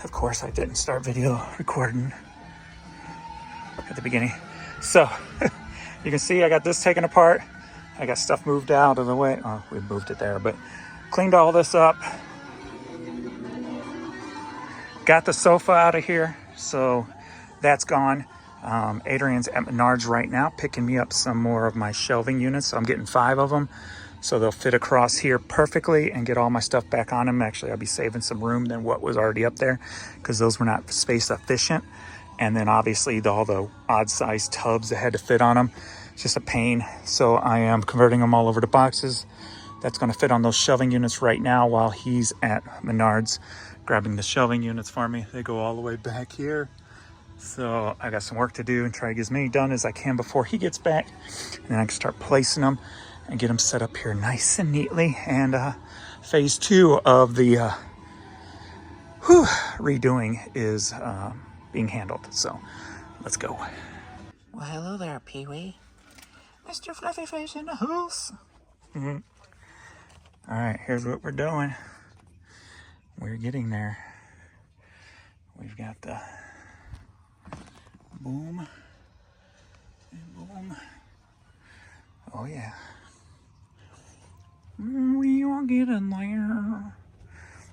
Of course, I didn't start video recording at the beginning. So, you can see I got this taken apart. I got stuff moved out of the way. Oh, we moved it there, but cleaned all this up. Got the sofa out of here, so that's gone. Adrian's at Menards right now, picking me up some more of my shelving units. So I'm getting 5 of them. So they'll fit across here perfectly and get all my stuff back on them. Actually, I'll be saving some room than what was already up there because those were not space efficient. And then obviously all the odd size tubs that had to fit on them. It's just a pain. So I am converting them all over to boxes. That's going to fit on those shelving units right now while he's at Menards grabbing the shelving units for me. They go all the way back here. So I got some work to do and try to get as many done as I can before he gets back. And then I can start placing them and get them set up here nice and neatly. And phase 2 of the redoing is being handled. So let's go. Well, hello there, Pee-wee. Mr. Fluffy Face in the house. All right, here's what we're doing. We're getting there. We've got the boom and boom. Oh yeah. We are getting there.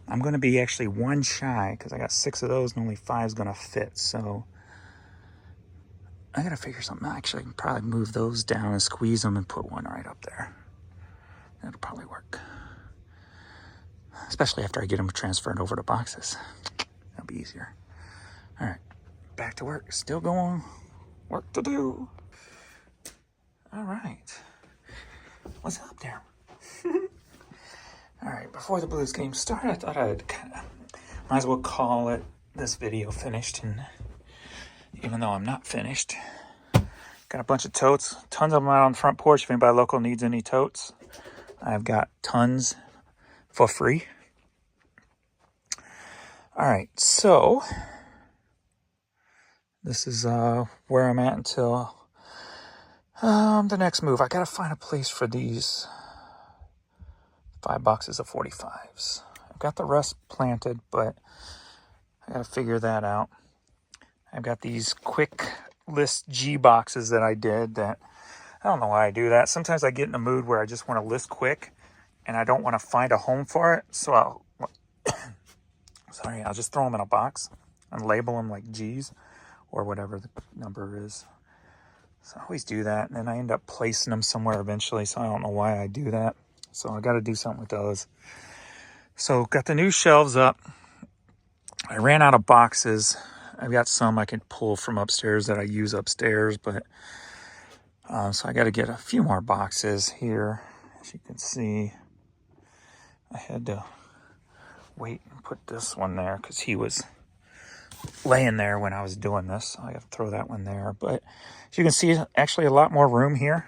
I'm going to be actually 1 shy because I got 6 of those and only 5 is going to fit. So I got to figure something out. Actually, I can probably move those down and squeeze them and put one right up there. That'll probably work. Especially after I get them transferred over to boxes. That'll be easier. All right, back to work. Still going. Work to do. All right. What's up there? All right, before the Blues game started, I thought I'd might as well call it this video finished. And even though I'm not finished, got a bunch of totes, tons of them out on the front porch. If anybody local needs any totes, I've got tons for free. All right, so this is where I'm at until the next move. I gotta find a place for these 5 boxes of 45s. I've got the rest planted, but I gotta figure that out. I've got these quick list G boxes that I did that I don't know why I do that. Sometimes I get in a mood where I just want to list quick and I don't want to find a home for it. So I'll just throw them in a box and label them like G's or whatever the number is. So I always do that, and then I end up placing them somewhere eventually, so I don't know why I do that. So I got to do something with those. So got the new shelves up. I ran out of boxes. I've got some I can pull from upstairs that I use upstairs, but so I got to get a few more boxes here. As you can see, I had to wait and put this one there because he was laying there when I was doing this. So I got to throw that one there. But as you can see, actually a lot more room here.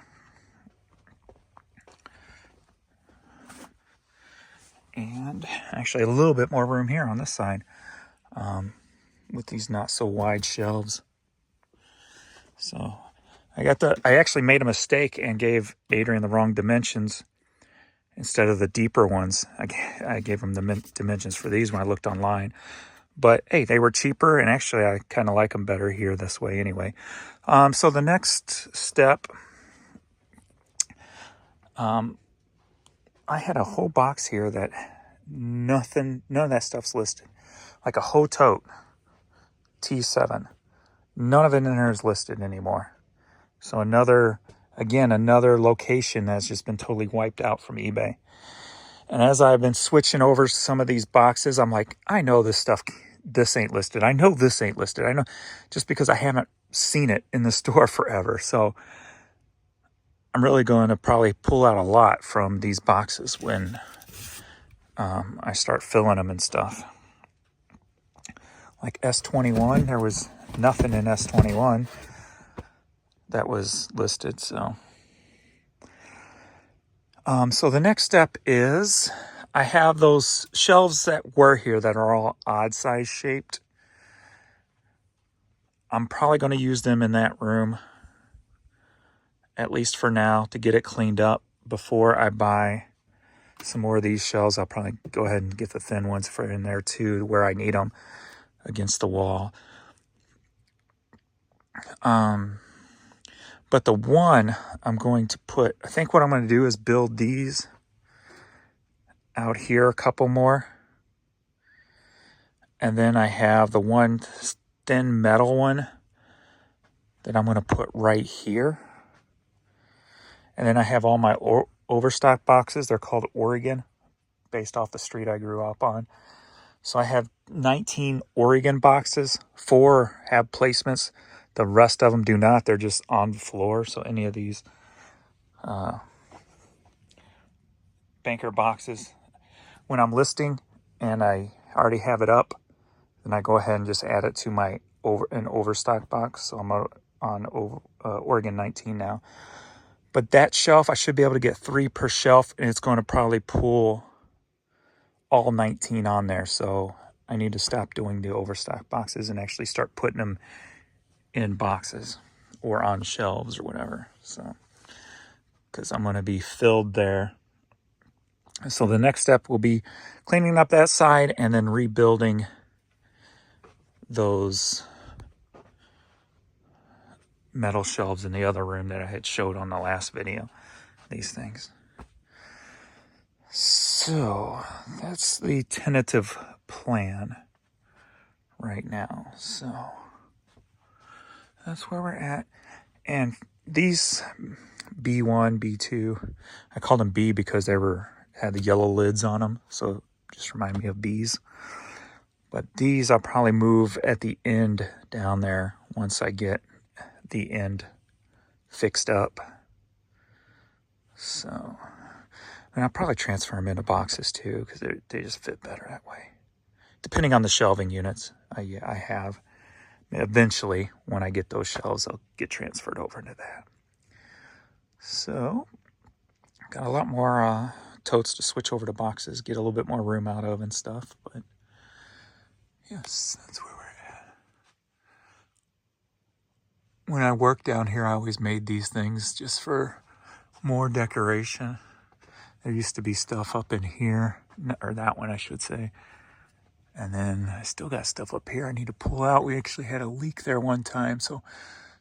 And actually a little bit more room here on this side with these not so wide shelves. So I actually made a mistake and gave Adrian the wrong dimensions instead of the deeper ones. I gave him the dimensions for these when I looked online. But hey, they were cheaper, and actually I kind of like them better here this way anyway. So the next step, I had a whole box here that none of that stuff's listed. Like a whole tote, T7. None of it in there is listed anymore. So another location that's just been totally wiped out from eBay. And as I've been switching over some of these boxes, I'm like, I know this ain't listed. I know this ain't listed. I know, just because I haven't seen it in the store forever. So I'm really going to probably pull out a lot from these boxes when I start filling them and stuff. Like S21, there was nothing in S21 that was listed. So the next step is I have those shelves that were here that are all odd size shaped. I'm probably going to use them in that room, at least for now, to get it cleaned up before I buy some more of these shelves. I'll probably go ahead and get the thin ones for in there too, where I need them. against the wall. But the one I'm going to put, I think what I'm going to do is build these out here, a couple more. And then I have the one thin metal one that I'm going to put right here. And then I have all my Overstock boxes. They're called Oregon, based off the street I grew up on. So I have 19 Oregon boxes. 4 have placements. The rest of them do not. They're just on the floor. So any of these banker boxes, when I'm listing and I already have it up, then I go ahead and just add it to my Overstock box. So I'm on Oregon 19 now. But that shelf, I should be able to get 3 per shelf, and it's going to probably pull all 19 on there. So I need to stop doing the Overstock boxes and actually start putting them in boxes or on shelves or whatever. So, because I'm going to be filled there. So the next step will be cleaning up that side and then rebuilding those metal shelves in the other room that I had showed on the last video. These things. So that's the tentative plan right now. So that's where we're at. And these B1, B2, I called them B because they had the yellow lids on them. So just remind me of bees. But these I'll probably move at the end down there once I get the end fixed up. So, and I'll probably transfer them into boxes too, because they just fit better that way. Depending on the shelving units I have. Eventually, when I get those shelves, I'll get transferred over into that. So, got a lot more totes to switch over to boxes, get a little bit more room out of and stuff. But yes, that's where we're at. When I worked down here, I always made these things just for more decoration. There used to be stuff up in here, or that one I should say. And then I still got stuff up here I need to pull out. We actually had a leak there one time, so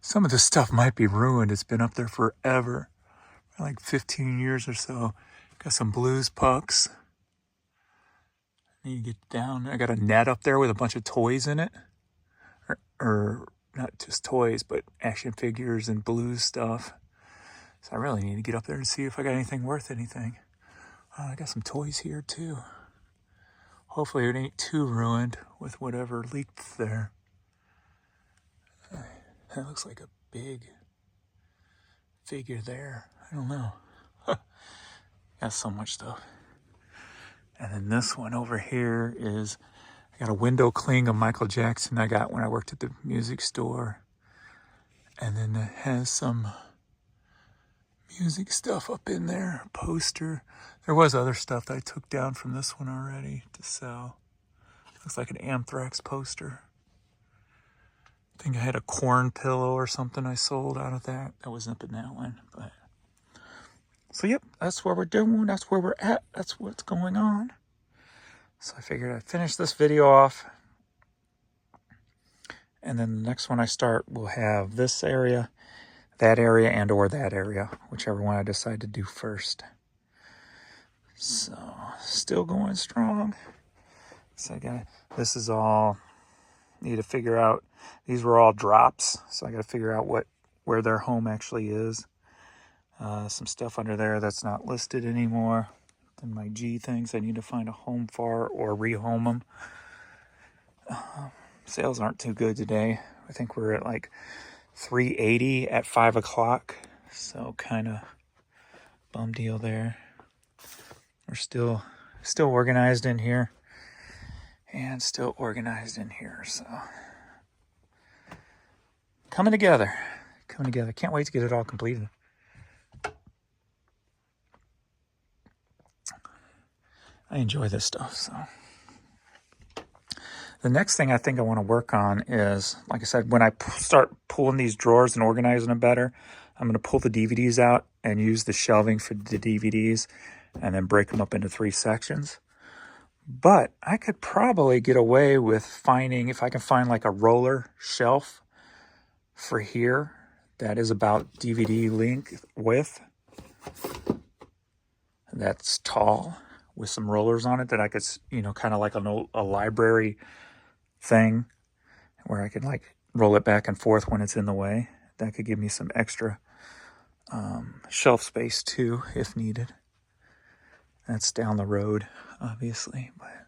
some of the stuff might be ruined. It's been up there forever, like 15 years or so. Got some blues pucks. I need to get down. I got a net up there with a bunch of toys in it. Or not just toys, but action figures and blues stuff. So I really need to get up there and see if I got anything worth anything. I got some toys here too. Hopefully it ain't too ruined with whatever leaked there. That looks like a big figure there. I don't know. Got so much stuff. And then this one over here is, I got a window cling of Michael Jackson I got when I worked at the music store. And then it has some music stuff up in there, a poster. There was other stuff that I took down from this one already to sell. Looks like an Anthrax poster. I think I had a corn pillow or something I sold out of that. That wasn't up in that one. But so yep, that's what we're doing. That's where we're at. That's what's going on. So I figured I'd finish this video off. And then the next one I start will have this area, that area, and or that area, whichever one I decide to do first. So still going strong. So this is all, need to figure out, these were all drops. So I got to figure out where their home actually is. Some stuff under there that's not listed anymore. Then my G things I need to find a home for or rehome them. Sales aren't too good today. I think we're at like 380 at 5 o'clock. So kind of bum deal there. We're still organized in here. And still organized in here. So coming together. Can't wait to get it all completed. I enjoy this stuff. So the next thing I think I want to work on is, like I said, when I start pulling these drawers and organizing them better, I'm going to pull the DVDs out and use the shelving for the DVDs and then break them up into 3 sections. But I could probably get away with finding, if I can find like a roller shelf for here that is about DVD length width, that's tall with some rollers on it that I could, kind of like a library thing where I could like roll it back and forth when it's in the way. That could give me some extra shelf space too, if needed. That's down the road, obviously, but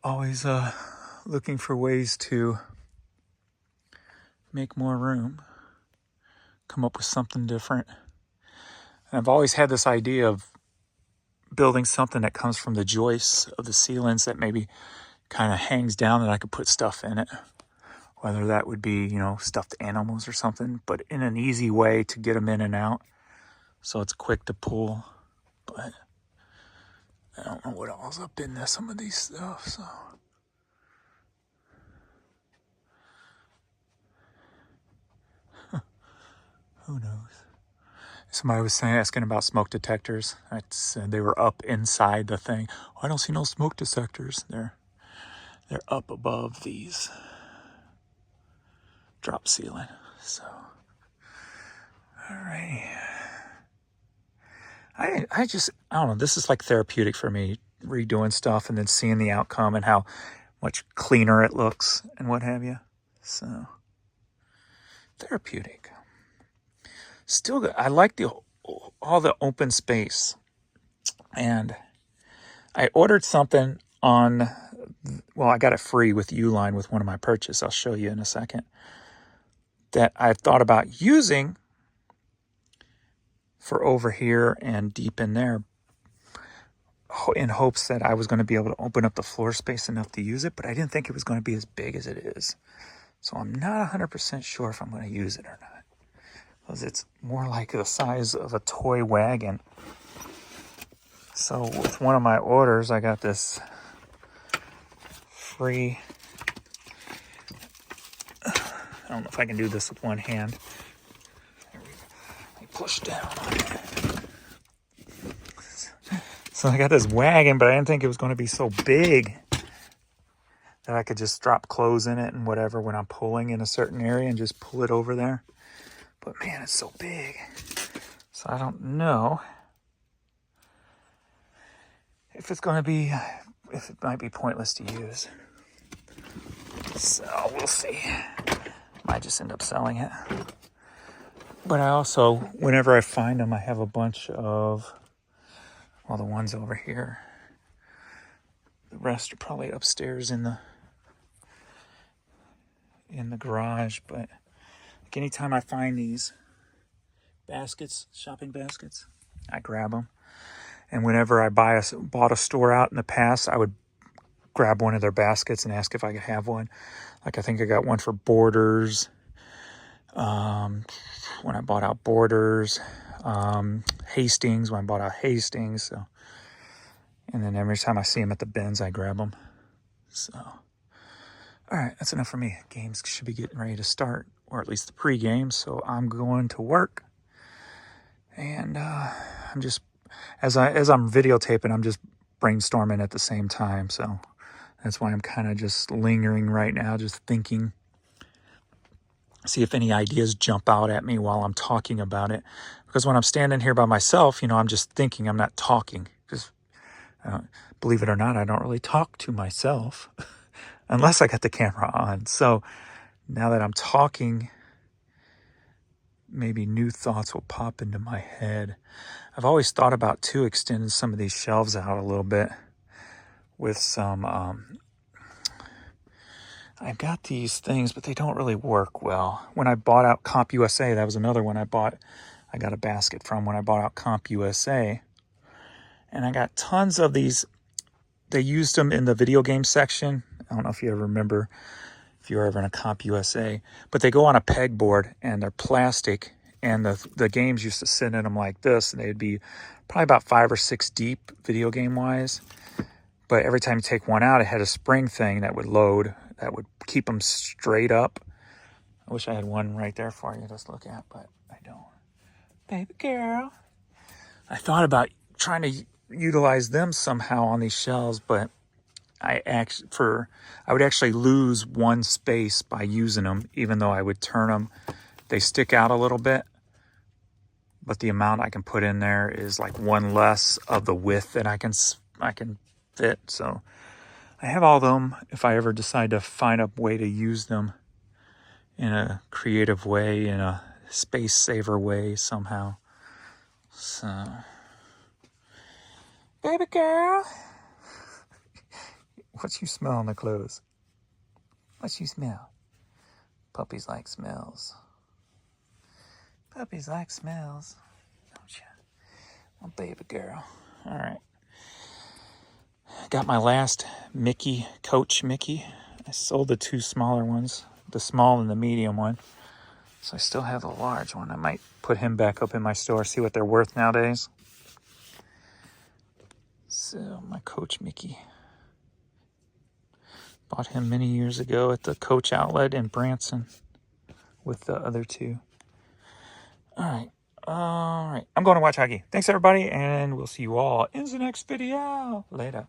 always looking for ways to make more room, come up with something different. And I've always had this idea of building something that comes from the joists of the ceilings that maybe kind of hangs down that I could put stuff in it. Whether that would be, stuffed animals or something, but in an easy way to get them in and out. So it's quick to pull. But I don't know what all's up in there, some of these stuff, so. Who knows? Somebody was asking about smoke detectors. I said they were up inside the thing. Oh, I don't see no smoke detectors. They're up above these drop ceiling. So, all right. I don't know. This is like therapeutic for me, redoing stuff and then seeing the outcome and how much cleaner it looks and what have you. So, therapeutic. Still good. I like all the open space. And I ordered something on, well, I got it free with Uline with one of my purchases. I'll show you in a second. That I've thought about using for over here and deep in there in hopes that I was going to be able to open up the floor space enough to use it, but I didn't think it was going to be as big as it is. So I'm not 100% sure if I'm going to use it or not. Because it's more like the size of a toy wagon. So with one of my orders, I got this free, I don't know if I can do this with one hand. There we go. Let me push down on it. So I got this wagon, but I didn't think it was going to be so big that I could just drop clothes in it and whatever when I'm pulling in a certain area and just pull it over there. But man, it's so big. So I don't know if it's going to be, if it might be pointless to use. So we'll see. Might just end up selling it. But I also, whenever I find them, I have a bunch of, well, the ones over here. The rest are probably upstairs in the garage. But like anytime I find these baskets, shopping baskets, I grab them. And whenever I bought a store out in the past, I would grab one of their baskets and ask if I could have one. Like I think I got one for Borders. When I bought out Borders, Hastings, when I bought out Hastings. So, and then every time I see them at the bins, I grab them. So, all right, that's enough for me. Games should be getting ready to start, or at least the pre-game. So I'm going to work, and I'm just as I'm videotaping, I'm just brainstorming at the same time. So that's why I'm kind of just lingering right now, just thinking. See if any ideas jump out at me while I'm talking about it. Because when I'm standing here by myself, I'm just thinking, I'm not talking. Because believe it or not, I don't really talk to myself unless I got the camera on. So now that I'm talking, maybe new thoughts will pop into my head. I've always thought about, too, extending some of these shelves out a little bit with some... I've got these things, but they don't really work well. When I bought out Comp USA, that was another one I got a basket from when I bought out Comp USA. And I got tons of these. They used them in the video game section. I don't know if you ever remember, if you were ever in a Comp USA. But they go on a pegboard, and they're plastic. And the games used to sit in them like this, and they'd be probably about 5 or 6 deep video game-wise. But every time you take one out, it had a spring thing that would load, that would keep them straight up. I wish I had one right there for you to just look at, but I don't. Baby girl. I thought about trying to utilize them somehow on these shelves, but I would actually lose one space by using them, even though I would turn them. They stick out a little bit, but the amount I can put in there is like one less of the width that I can fit. So I have all of them if I ever decide to find a way to use them in a creative way, in a space saver way somehow. So, baby girl, what you smell on the clothes? What you smell? Puppies like smells. Puppies like smells, don't you? Oh, baby girl. All right. Got my last Mickey, Coach Mickey. I sold the two smaller ones, the small and the medium one. So I still have the large one. I might put him back up in my store, see what they're worth nowadays. So my Coach Mickey. Bought him many years ago at the Coach outlet in Branson with the other two. All right. I'm going to watch hockey. Thanks, everybody, and we'll see you all in the next video. Later.